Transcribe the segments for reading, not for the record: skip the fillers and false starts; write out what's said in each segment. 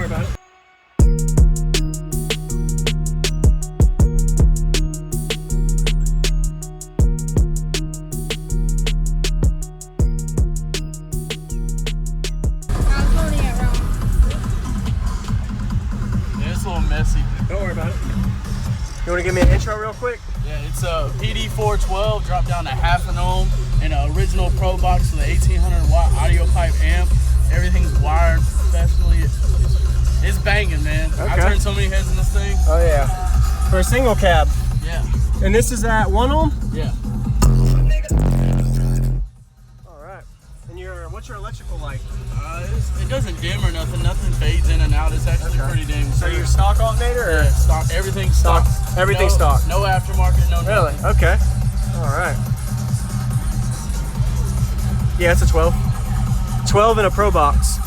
worry about it. Messy. Don't worry about it. You want to give me an intro real quick? Yeah, it's a PD412 dropped down to half an ohm and an original Pro Box with an 1800 watt AudioPipe amp. Everything's wired professionally. It's banging, man. Okay. I turned so many heads in this thing. Oh yeah. For a single cab. Yeah. And this is at 1 ohm? Yeah. All right. And what's your electrical like? It doesn't dim or nothing. Nothing fades in and out. It's actually pretty dang good. So you're stock alternator? Or? Yeah, stock. Everything's stock. Everything's stock. No aftermarket, no Really? nothing. Okay. All right. Yeah, it's a 12. 12 in a Pro Box.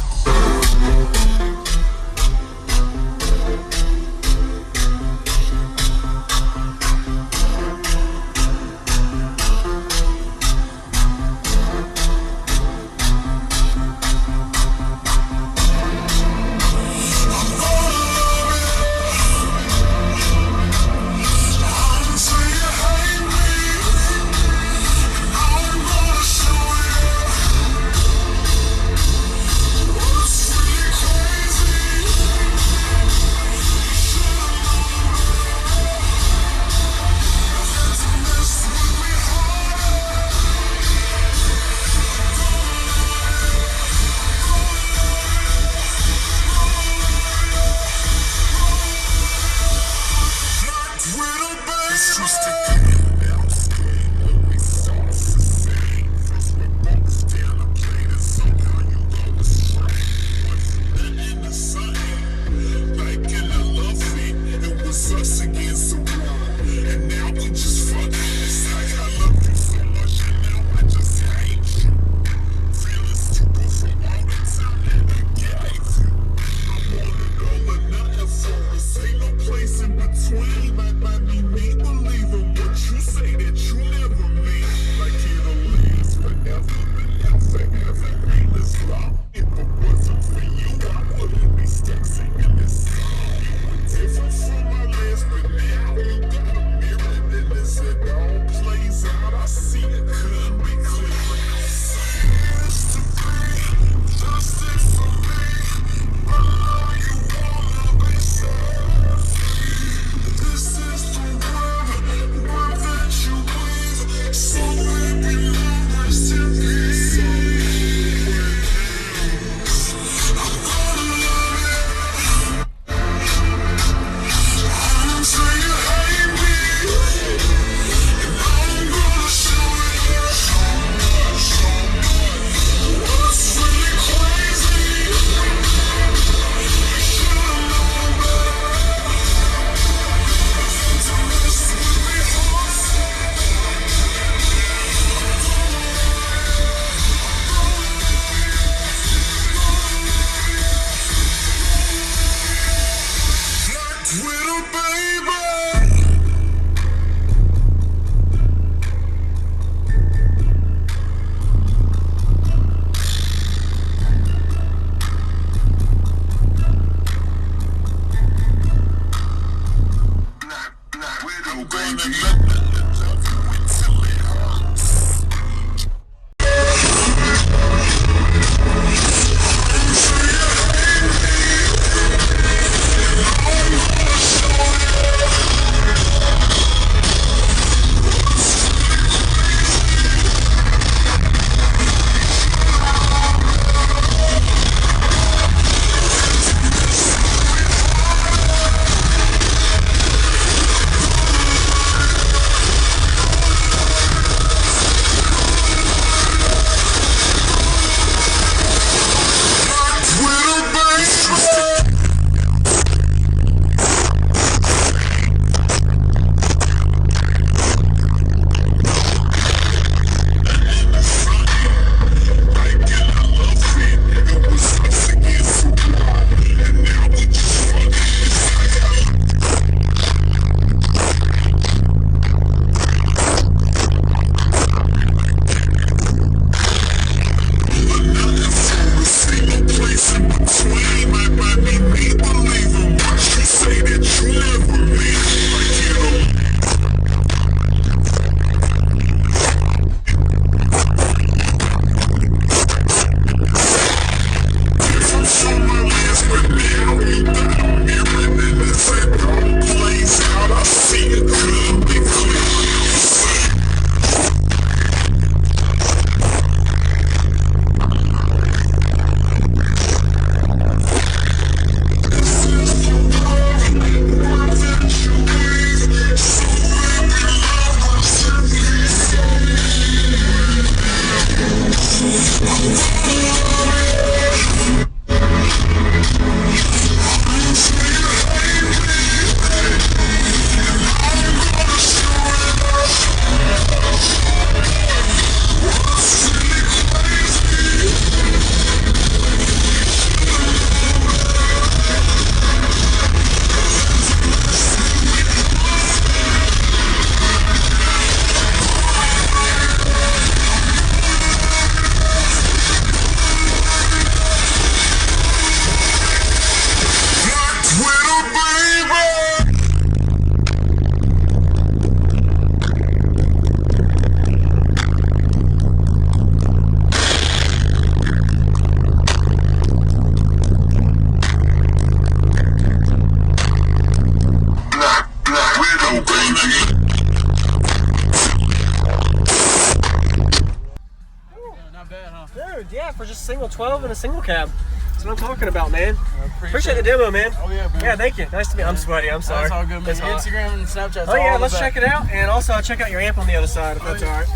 not bad, huh? Dude, yeah, for just a single 12 and a single cab. That's what I'm talking about, man. Appreciate the it. demo, man. Oh, yeah, man. Yeah, thank you. Nice to meet you. I'm sweaty. I'm sorry. That's all good, man. It's hot. Instagram and Snapchat. Oh, yeah, let's check it out. And also, check out your amp on the other side, if that's all right.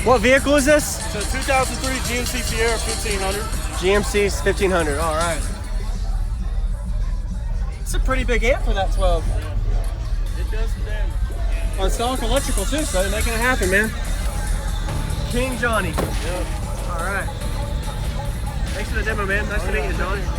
What vehicle is this? So 2003 GMC Sierra 1500. GMC's 1500. All right. It's a pretty big amp for that 12. Yeah. It does some damage. On stock electrical too, so they're making it happen, man. King Jhonnie. Yep. All right. Thanks for the demo, man. Nice to meet you, Jhonnie.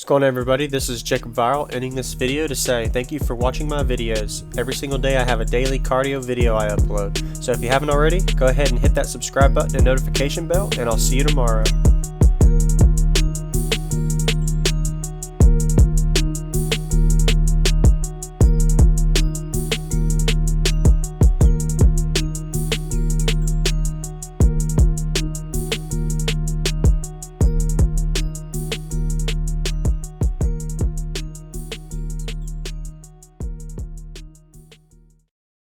What's going on, everybody? This is Jacob Viral, ending this video to say thank you for watching my videos. Every single day I have a daily cardio video I upload. So if you haven't already, go ahead and hit that subscribe button and notification bell, and I'll see you tomorrow.